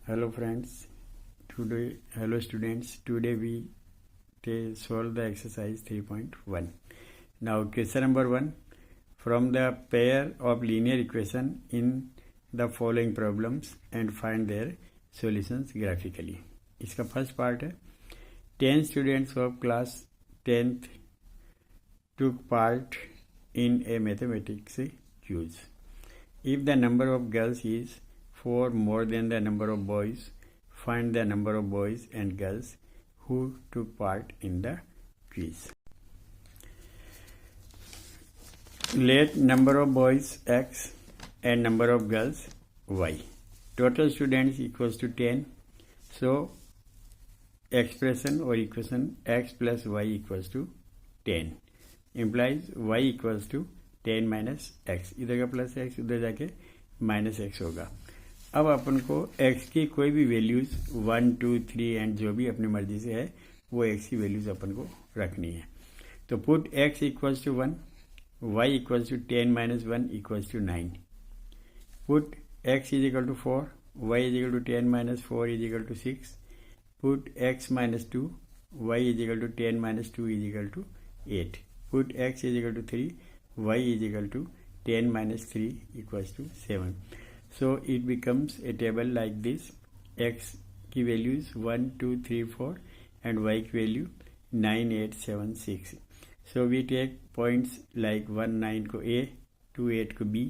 Hello friends, hello students, today we solve the exercise 3.1. Now question number 1, from the pair of linear equation in the following problems and find their solutions graphically. इसका first part है 10 students of class 10th took part in a mathematics quiz. If the number of girls is 4 more than the number of boys, find the number of boys and girls who took part in the quiz. Let number of boys x and number of girls y. Total students equals to 10. So expression or equation x plus y equals to 10 implies y equals to 10 minus x. इधर का plus x उधर जाके minus x होगा. अब अपन को x की कोई भी वैल्यूज 1, 2, 3 एंड जो भी अपनी मर्जी से है वो x की वैल्यूज अपन को रखनी है. तो put x equals to 1, y equals to 10 minus 1 equals to 9. Put x is equal to 4, y is equal to 10 minus 4 is equal to 6. Put x minus 2, y is equal to 10 minus 2 is equal to 8. Put x is equal to 3, y is equal to 10 minus 3 equals to 7. So it becomes a table like this. X की values 1, 2, 3, 4 and y की value 9, 8, 7, 6. So we take points like 1, 9 को A, 2, 8 को B,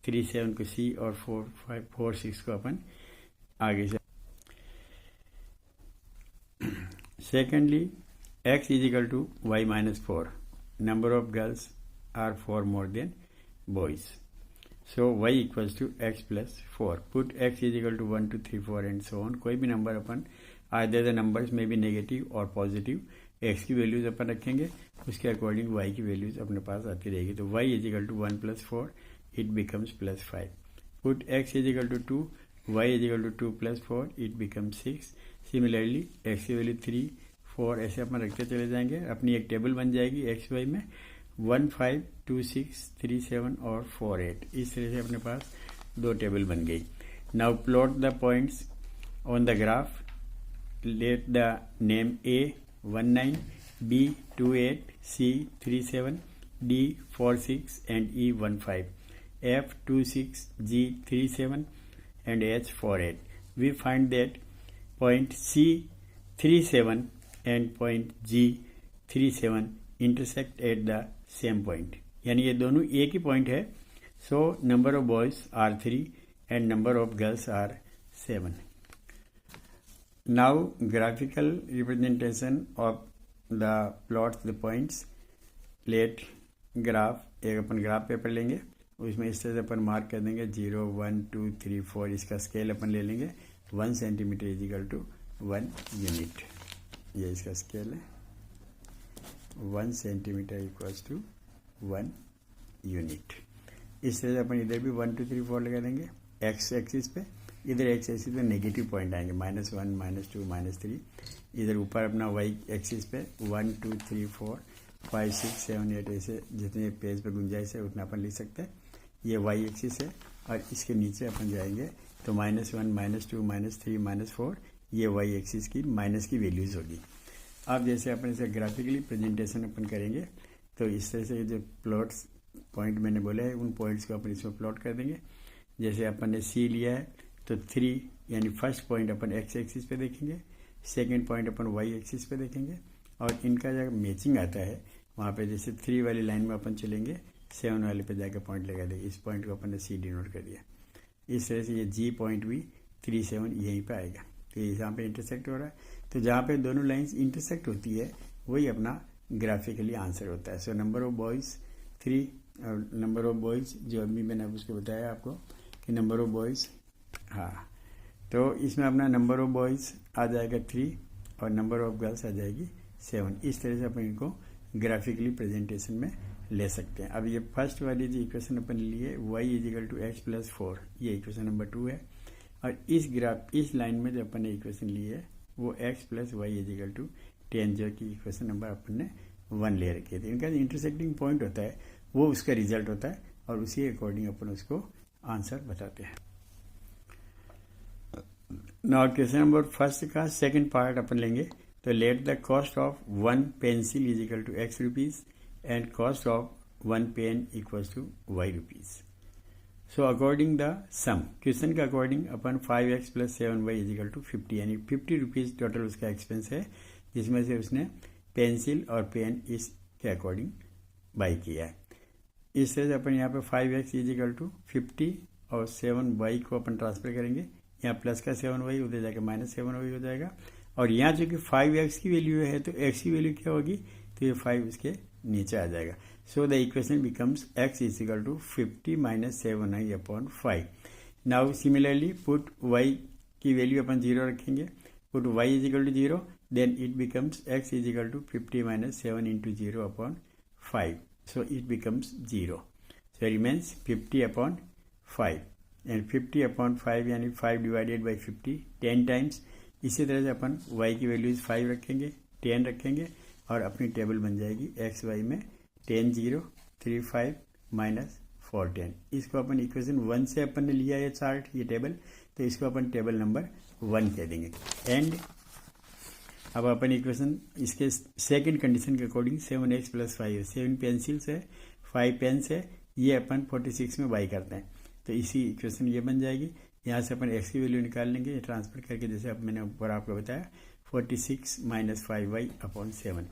3, 7 को C और 4, 5, 4, 6 को अपन आगे से. Secondly, x is equal to y minus 4. Number of girls are 4 more than boys. So y equals to x plus 4. Put x is equal to 1, 2, 3, 4 and so on. कोई भी number upon either the numbers may be negative or positive. x की values अपन रखेंगे, उसके according y की values अपने पास आती रहेगी. तो y is equal to 1 plus 4, it becomes plus 5. Put x is equal to 2, y is equal to 2 plus 4, it becomes 6. Similarly x की value 3, 4 ऐसे अपन रखते चले जाएंगे. अपनी एक टेबल बन जाएगी x y में 1, 5, 2, 6, 3, 7 और 4, 8. इस तरह से अपने पास दो टेबल बन गई. Now plot the points on the graph. Let the name A 1, 9, B 2, 8, C 3, 7, D 4, 6 and E 1, 5, F 2, 6, G 3, 7 and H 4, 8. We find that point C 3, 7 and point G 3, 7 intersect at the same point, यानी ये दोनों एक ही point है. So number of boys are 3 and number of girls are 7. Now graphical representation of the plots the points. Let graph, एक अपन graph paper लेंगे, उसमें इस तरह से अपन मार्क कर देंगे 0, 1, 2, 3, 4. इसका स्केल अपन ले लेंगे 1 centimetre is equal to 1 unit. ये इसका स्केल है 1 सेंटीमीटर इक्वल्स टू 1 यूनिट. इस तरह से अपन इधर भी 1, 2, 3, 4 लगा देंगे एक्स एक्सिस पे. इधर एक्स एक्सिस पे नेगेटिव पॉइंट आएंगे -1, -2, -3. इधर ऊपर अपना वाई एक्सिस पे 1, 2, 3, 4, 5, 6, 7, 8 ऐसे जितने पेज पे गुंजाइश है उतना अपन लिख सकते हैं. ये वाई एक्सिस है और इसके नीचे अपन जाएंगे तो -1, -2, -3, -4 ये वाई एक्सिस की माइनस की वैल्यूज होगी. अब जैसे अपन इसे ग्राफिकली प्रेजेंटेशन अपन करेंगे तो इस तरह से जो प्लॉट्स पॉइंट मैंने बोला है उन पॉइंट्स को अपन इसमें प्लॉट कर देंगे. जैसे अपन ने C लिया है तो 3 यानी फर्स्ट पॉइंट अपन x एक्सिस पे देखेंगे, सेकंड पॉइंट अपन y एक्सिस पे देखेंगे और इनका जब मैचिंग आता है वहाँ पे जैसे 3 वाली लाइन में अपन चलेंगे 7 वाले पे जाकर पॉइंट लगा देंगे. इस पॉइंट को अपन ने C डिनोट कर दिया. इस तरह से ये G पॉइंट भी 3, 7 यहीं पर आएगा. तो यहाँ पे इंटरसेक्ट हो रहा है. तो जहाँ पे दोनों लाइंस इंटरसेक्ट होती है वही अपना ग्राफिकली आंसर होता है. सो नंबर ऑफ बॉयज़ 3 और नंबर ऑफ बॉयज़ जो अभी मैंने उसको बताया आपको कि नंबर ऑफ बॉयज़, हाँ, तो इसमें अपना नंबर ऑफ बॉयज़ आ जाएगा 3 और नंबर ऑफ गर्ल्स आ जाएगी 7. इस तरह से अपन इनको ग्राफिकली प्रेजेंटेशन में ले सकते हैं. अब ये फर्स्ट वाली जो इक्वेशन अपन लिए y is equal to x plus 4, ये इक्वेशन नंबर 2 है. और इस लाइन में जो अपन ने इक्वेशन ली है वो x plus y is equal to 10 जो की इक्वेशन नंबर अपन ने 1 ले रखी थी. इनका जो इंटरसेक्टिंग पॉइंट होता है वो उसका रिजल्ट होता है और उसी अकॉर्डिंग अपन उसको आंसर बताते हैं. नाउ क्वेश्चन नंबर फर्स्ट का सेकंड पार्ट अपन लेंगे. तो let the cost of 1 pencil is equal to x rupees and cost of 1 pen equals to y rupees. So according the sum, question के according अपन 5x plus 7y is equal to 50 यानी 50 rupees total उसका expense है, जिसमें से उसने pencil और pen इसके अकॉर्डिंग बाई किया है. इस तरह से अपन यहाँ पे 5x इज इक्वल टू 50 और 7y को अपन ट्रांसफर करेंगे. यहाँ प्लस का 7y उधर जाकर माइनस 7y हो जाएगा. और यहाँ चूंकि 5x की वैल्यू है तो x की वैल्यू क्या होगी, तो ये 5 इसके नीचे आ जाएगा. So the equation becomes x is equal to 50 minus 7y upon 5. Now similarly put y की वैल्यू अपन 0 रखेंगे. पुट y is equal to 0, then it becomes x is equal to 50 minus 7 into 0 upon 5. So it becomes 0. So it remains 50 upon 5. And 50 upon 5 यानी 5 divided by 50 10 times. इसी तरह से अपन y की values 5 रखेंगे, 10 रखेंगे और अपनी टेबल बन जाएगी एक्स वाई में 10 0 3 5 माइनस 4 10. इसको अपन इक्वेशन 1 से अपन ने लिया ये चार्ट, ये टेबल, तो इसको अपन टेबल नंबर 1 कह देंगे. एंड अब अपन इक्वेशन इसके सेकंड कंडीशन के अकॉर्डिंग 7x प्लस 5 है, 7 पेंसिल्स है, 5 पेन्स है, ये अपन 46 में बाई करते हैं. तो इसी इक्वेशन ये बन जाएगी. यहाँ से अपन x की वैल्यू निकाल लेंगे, ये ट्रांसफर करके, जैसे अब मैंने ऊपर आपको बताया 46 माइनस 5y अपॉन 7.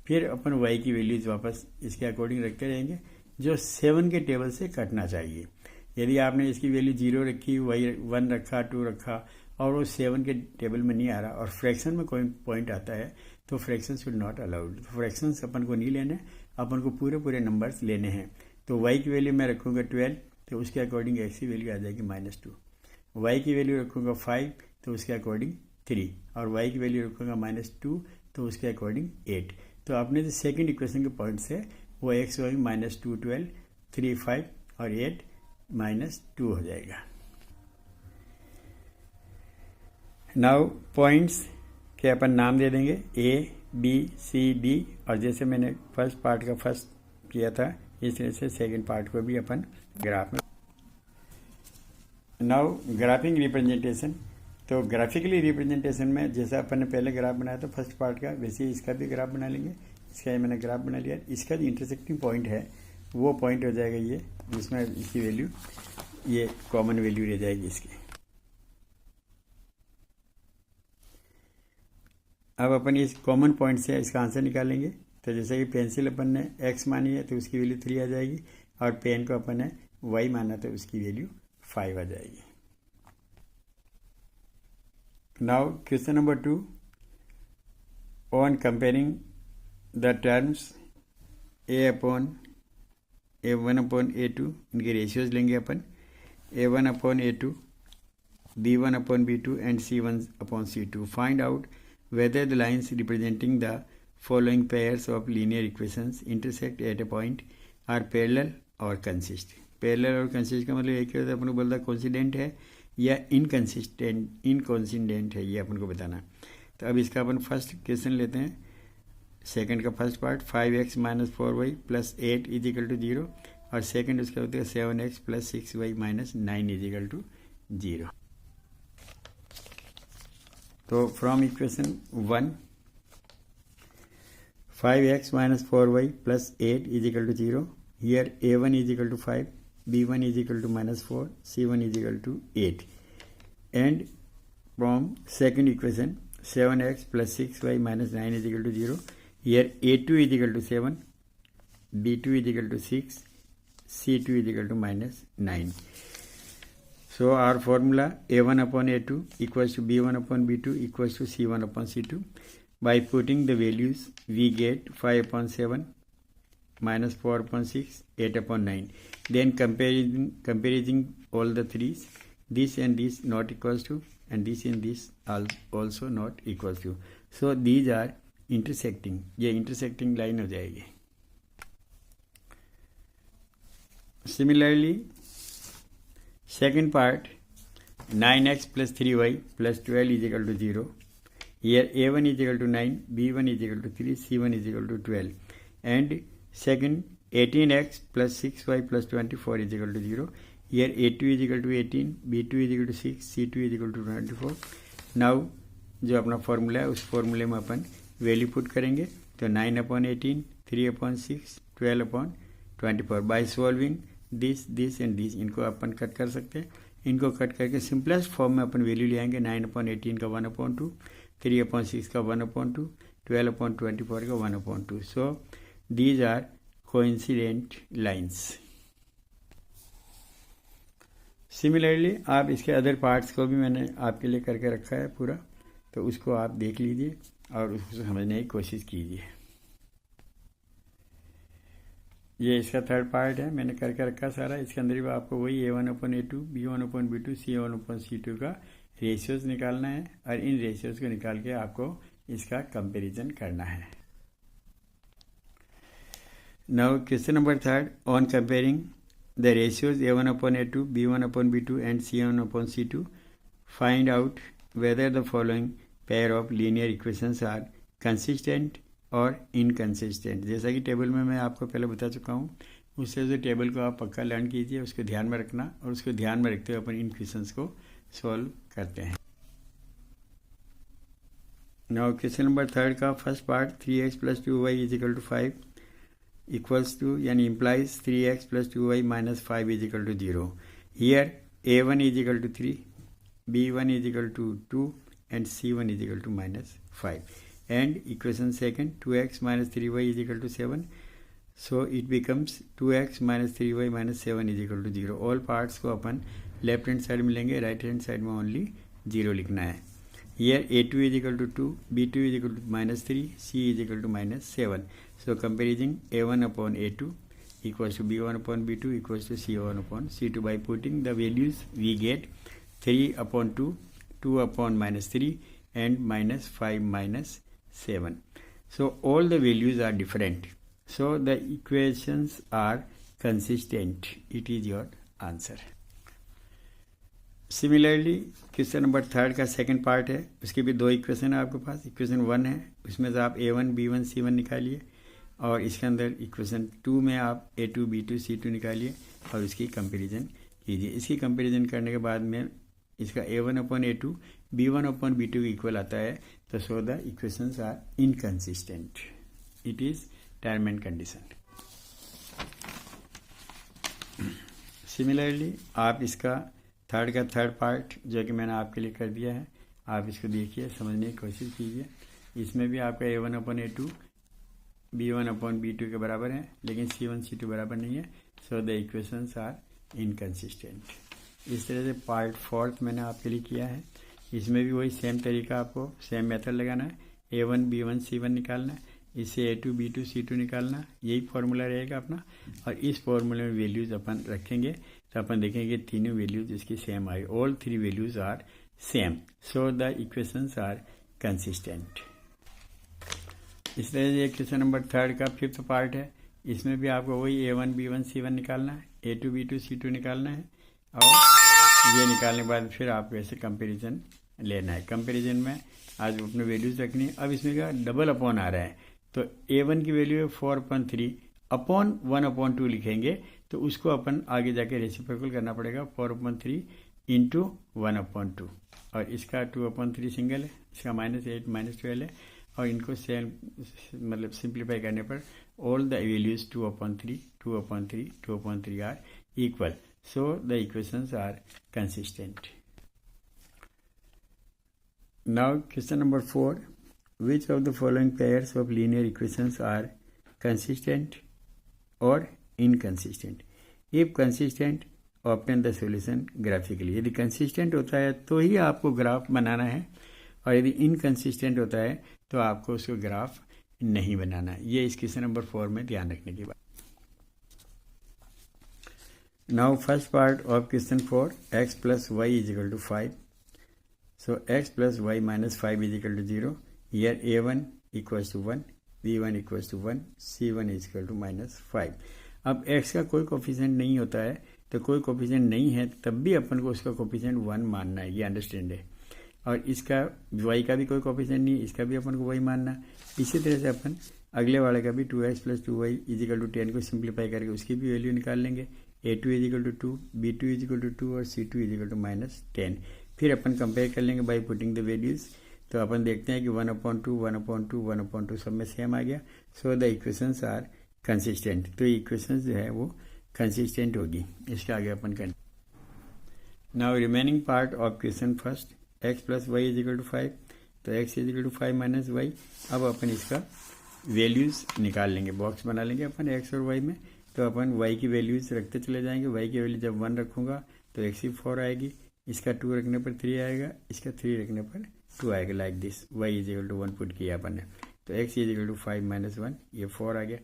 फिर अपन y की वैल्यूज वापस इसके अकॉर्डिंग रखते रहेंगे जो 7 के टेबल से कटना चाहिए. यदि आपने इसकी वैल्यू 0 रखी, y 1 रखा, 2 रखा और वो 7 के टेबल में नहीं आ रहा और फ्रैक्शन में कोई पॉइंट आता है तो fraction should not allowed. Fractions अपन को नहीं लेने, अपन को पूरे पूरे नंबर्स लेने हैं. तो y की वैल्यू मैं रखूँगा 12, तो उसके अकॉर्डिंग x की वैल्यू आ जाएगी -2. y की वैल्यू रखूँगा 5, तो उसके अकॉर्डिंग 3. और y की वैल्यू रखूँगा -2, तो उसके अकॉर्डिंग 8. तो आपने जो सेकेंड इक्वेशन के पॉइंट्स है वो x y -2 12 3 5 और 8 -2 हो जाएगा. नाउ पॉइंट्स के अपन नाम दे देंगे A B C D, और जैसे मैंने फर्स्ट पार्ट का फर्स्ट किया था इस तरह से सेकंड पार्ट को भी अपन ग्राफ में. Now graphic representation. तो ग्राफिकली रिप्रेजेंटेशन में जैसा अपन ने पहले ग्राफ बनाया था फर्स्ट पार्ट का, वैसे ही इसका भी ग्राफ बना लेंगे. इसका मैंने ग्राफ बना लिया. इसका जो इंटरसेक्टिंग पॉइंट है वो पॉइंट हो जाएगा ये, जिसमें इसकी वैल्यू, ये कॉमन वैल्यू रह जाएगी इसकी. अब अपन इस कॉमन पॉइंट से इसका आंसर निकालेंगे. तो जैसे कि पेंसिल अपन ने x मानी है तो उसकी वैल्यू 3 आ जाएगी, और पेन को अपन ने y माना तो उसकी वैल्यू 5 आ जाएगी. Now question number 2, on comparing the terms a1 upon a2, इनके रेशियोज लेंगे अपन. a1 upon a2, b1 upon b2 and c1 upon c2. Find out whether the lines representing the following pairs of linear equations intersect at a point are parallel or consist. Parallel और consist का मतलब एक होता है, अपन को बोलता है coincident है या इनकॉन्सिडेंट है, ये अपन को बताना. तो अब इसका अपन फर्स्ट क्वेश्चन लेते हैं, सेकंड का first part 5x minus 4y plus 8 is equal to 0, और सेकंड उसका होता है 7x plus 6y minus 9 is equal to 0. तो from equation 1, 5x minus 4y plus 8 is equal to 0. Here a1 is equal to 5, b1 is equal to -4, c1 is equal to 8. And from second equation 7x plus 6y minus 9 is equal to 0. Here a2 is equal to 7, b2 is equal to 6, c2 is equal to -9. So our formula a1 upon a2 equals to b1 upon b2 equals to c1 upon c2. By putting the values we get 5 upon 7 minus 4 upon 6, 8 upon 9. Then comparing all the threes, this and this not equals to, and this and this also not equals to. So these are intersecting. ये intersecting line हो जाएगी. Similarly, second part 9x plus 3y plus 12 is equal to 0. Here a1 is equal to 9, b1 is equal to 3, c1 is equal to 12. And second 18x plus 6y plus 24 is equal to 0. Here a2 is equal to 18, b2 is equal to 6, c2 is equal to 24. Now जो अपना formula है उस फॉर्मूले में अपन value put करेंगे, तो 9/18, 3/6, 12/24। By solving this and this, इनको अपन cut कर सकते हैं। इनको कट करके सिंपलेस्ट फॉर्म में अपन वैल्यू ले आएंगे। 9/18 का 1/2, 3/6 का 1/2, 12/24 का 1/2। So these are coincident lines. Similarly आप इसके अदर पार्ट्स को भी मैंने आपके लिए करके रखा है पूरा, तो उसको आप देख लीजिए और उसको समझने की कोशिश कीजिए। ये इसका थर्ड पार्ट है, मैंने करके रखा सारा। इसके अंदर भी आपको वही A1/A2, B1/B2, C1/C2 का रेशियोज निकालना है और इन रेशियोज को निकाल के आपको इसका कंपैरिजन करना है। Now question number 3, on comparing the ratios A1/A2, B1/B2 and C1/C2, find out whether the following pair of linear equations are consistent और इनकन्सिस्टेंट। जैसा कि टेबल में मैं आपको पहले बता चुका हूँ, उससे जो टेबल को आप पक्का लर्न कीजिए, उसको ध्यान में रखना और उसको ध्यान में रखते हुए अपन इन क्वेश्चंस को सॉल्व करते हैं। नाउ क्वेश्चन नंबर 3 का first part, 3x + 2y = 5 equals to यानी implies 3x + 2y - 5 = 0। Here A1 = 3, B1 = 2 and C1 = -5. And equation second, 2x - 3y = 7. So it becomes 2x - 3y - 7 = 0. All parts को अपन left hand side में लेंगे, right hand side में only 0 लिखना है। Here A2 = 2, B2 = -3, C = -7. So comparing A1/A2 equals to B1/B2 equals to C1/C2. By putting the values we get 3/2, 2/-3 and -5 - 7. So all the values are different. So the equations are consistent. It is your answer. Similarly, question number 3 का second part है, उसके भी 2 equation है आपके पास। Equation 1 है, उसमें से आप A1, B1, C1 निकालिए और इसके अंदर इक्वेशन 2 में आप A2, B2, C2 निकालिए और उसकी कंपैरिजन कीजिए। इसकी कंपैरिजन करने के बाद में इसका A1/A2 B1/B2 इक्वल आता है, तो so the equations are inconsistent. It is term and condition. Similarly आप इसका थर्ड पार्ट जो कि मैंने आपके लिए कर दिया है, आप इसको देखिए, समझने की कोशिश कीजिए। इसमें भी आपका A1/A2 B1/B2 के बराबर है, लेकिन C1 C2 बराबर नहीं है। So the equations are inconsistent. इस तरह से पार्ट 4 मैंने आपके लिए किया है। इसमें भी वही सेम तरीका, आपको सेम मेथड लगाना है। A1 B1 C1 निकालना है, इससे A2 B2 C2 निकालना, यही फॉर्मूला रहेगा अपना। और इस फॉर्मूले में वैल्यूज अपन रखेंगे तो अपन देखेंगे तीनों वैल्यूज इसकी सेम आई। All 3 values are same, so the equations are consistent. इस तरह से क्वेश्चन नंबर 3 का 5th पार्ट है। इसमें भी आपको वही A1 B1 C1 निकालना है, A2 B2 C2 निकालना है और ये निकालने के बाद फिर आपको ऐसे कंपैरिजन लेना है। कंपैरिजन में आज अपने वैल्यूज रखनी है। अब इसमें का डबल अपॉन आ रहा है, तो A1 की वैल्यू है 4/3 अपॉन 1/2 लिखेंगे, तो उसको अपन आगे जाके रेसिप्रोकल करना पड़ेगा। 4/3 इंटू 1/2 और इसका 2/3 सिंगल है, इसका -8 -12 है और इनको सेम मतलब सिंप्लीफाई करने पर all the values 2/3 2/3 2/3 are equal. So the equations are consistent. Now question number 4. Which of the following pairs of linear equations are consistent or inconsistent? If consistent, obtain the solution graphically. यदि consistent होता है तो ही आपको graph बनाना है और यदि inconsistent होता है तो आपको उसको ग्राफ नहीं बनाना है। ये इस क्वेश्चन नंबर 4 में ध्यान रखने की बात। Now first part of question 4, x plus y = 5. So x plus y minus 5 = 0. Here A1 = 1, B1 = 1, C1 = -5. अब x का कोई कोफिशिएंट नहीं होता है, तो कोई कोफिशिएंट नहीं है तब भी अपन को उसका कोफिशिएंट 1 मानना है, ये अंडरस्टैंड है। और इसका y का भी कोई कोफिशिएंट नहीं, इसका भी अपन को वही मानना। इसी तरह से अपन अगले वाले का भी 2x + 2y = 10 को सिंप्लीफाई करके उसकी भी वैल्यू निकाल लेंगे। A2 = 2, B2 = 2 और C2 = -10। फिर अपन कंपेयर कर लेंगे बाई पुटिंग द वैल्यूज। तो अपन देखते हैं कि 1/2 1/2 1/2 सब में सेम आ गया। So the equations are consistent. तो इक्वेशंस जो है वो कंसिस्टेंट होगी। इसके आगे अपन कर now remaining part of question first, x plus y is equal to 5। तो x is equal to 5 minus y. अब अपन इसका वैल्यूज निकाल लेंगे, बॉक्स बना लेंगे अपन x और y में। तो अपन y की वैल्यूज रखते चले जाएंगे। y की वैल्यू जब 1 रखूंगा तो x की 4 आएगी, इसका 2 रखने पर 3 आएगा, इसका 3 रखने पर 2 आएगा, like this. y is equal to 1 put किया अपन ने। तो x is equal to 5 minus 1, ये 4 आ गया।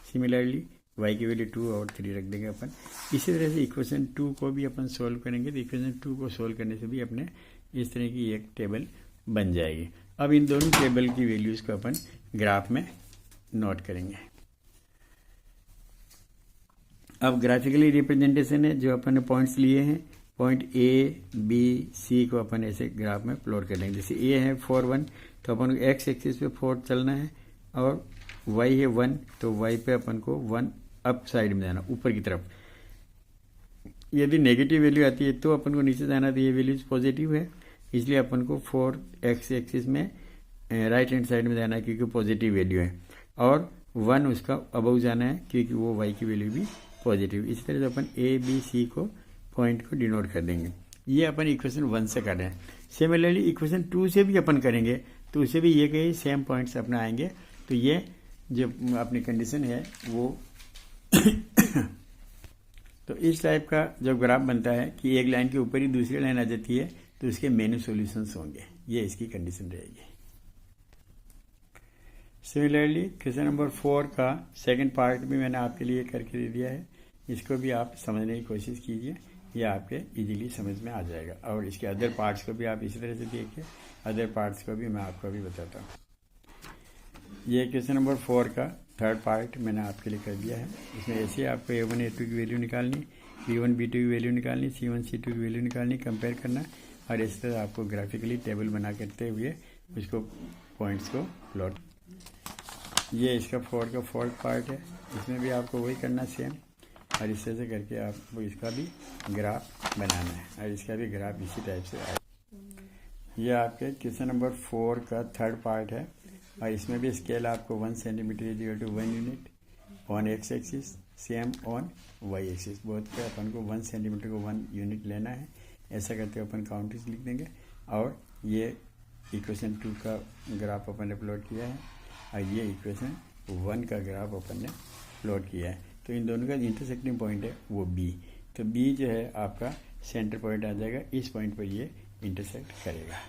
सिमिलरली y की वैल्यू 2 और 3 रख देंगे अपन। इसी तरह से इक्वेशन 2 को भी अपन सोल्व करेंगे। तो इक्वेशन 2 को सोल्व करने से भी अपने इस तरह की एक टेबल बन जाएगी। अब इन दोनों टेबल की वैल्यूज को अपन ग्राफ में नोट करेंगे। अब ग्राफिकली रिप्रेजेंटेशन है, जो अपन ने पॉइंट्स लिए हैं, पॉइंट ए बी सी को अपन ऐसे ग्राफ में प्लॉट कर लेंगे। जैसे ए है 4 1, तो अपन को एक्स एक्सिस पे 4 चलना है, और वाई है 1, तो वाई पे अपन को 1 अप साइड में जाना, ऊपर की तरफ। यदि नेगेटिव वैल्यू आती है तो अपन को नीचे जाना, तो ये वैल्यूज पॉजिटिव है, इसलिए अपन को 4 एक्स एक्सिस में राइट हैंड साइड में जाना है क्योंकि पॉजिटिव वैल्यू है, और 1 उसका अबव जाना है क्योंकि वो वाई की वैल्यू भी पॉजिटिव। इस तरह से अपन ए बी सी को पॉइंट को डिनोट कर देंगे। ये अपन इक्वेशन 1 से कर रहे हैं। सिमिलरली इक्वेशन 2 से भी अपन करेंगे, तो उसे भी ये कहीं सेम पॉइंट्स अपना आएंगे। तो ये जो अपनी कंडीशन है वो तो इस टाइप का जब ग्राफ बनता है कि एक लाइन के ऊपर ही दूसरी लाइन आ जाती है, तो उसके मेनू सॉल्यूशंस होंगे। ये इसकी कंडीशन रहेगी। सिमिलरली क्वेश्चन नंबर 4 का सेकंड पार्ट भी मैंने आपके लिए करके दे दिया है। इसको भी आप समझने की कोशिश कीजिए, ये आपके इजीली समझ में आ जाएगा। और इसके अदर पार्ट्स को भी आप इसी तरह से देखिए, अदर पार्ट्स को भी मैं आपको अभी बताता हूँ। ये क्वेश्चन नंबर 4 का थर्ड पार्ट मैंने आपके लिए कर दिया है। इसमें ऐसे आपको A1 A2 की वैल्यू निकालनी, B1 B2 की वैल्यू निकालनी, C1 C2 की वैल्यू निकालनी, कंपेयर करना, और इस तरह आपको ग्राफिकली टेबल बना करते हुए उसको पॉइंट्स को प्लॉट। ये इसका 4 का फोर्थ पार्ट है, इसमें भी आपको वही करना सेम, और इस तरह से करके आपको इसका भी ग्राफ बनाना है, और इसका भी ग्राफ इसी टाइप से आए। ये आपके क्वेश्चन नंबर 4 का थर्ड पार्ट है, और इसमें भी स्केल आपको 1 centimetre is equal to 1 unit on x axis, same on y axis. Both पे अपन को 1 सेंटीमीटर को 1 यूनिट लेना है। ऐसा करते हुए अपन काउंटर्स लिख देंगे, और ये इक्वेशन 2 का ग्राफ अपन ने प्लॉट किया है, और ये इक्वेशन 1 का ग्राफ अपन ने प्लॉट किया है। तो इन दोनों का इंटरसेक्टिंग पॉइंट है वो बी। तो बी जो है आपका सेंटर पॉइंट आ जाएगा, इस पॉइंट पर ये इंटरसेक्ट करेगा।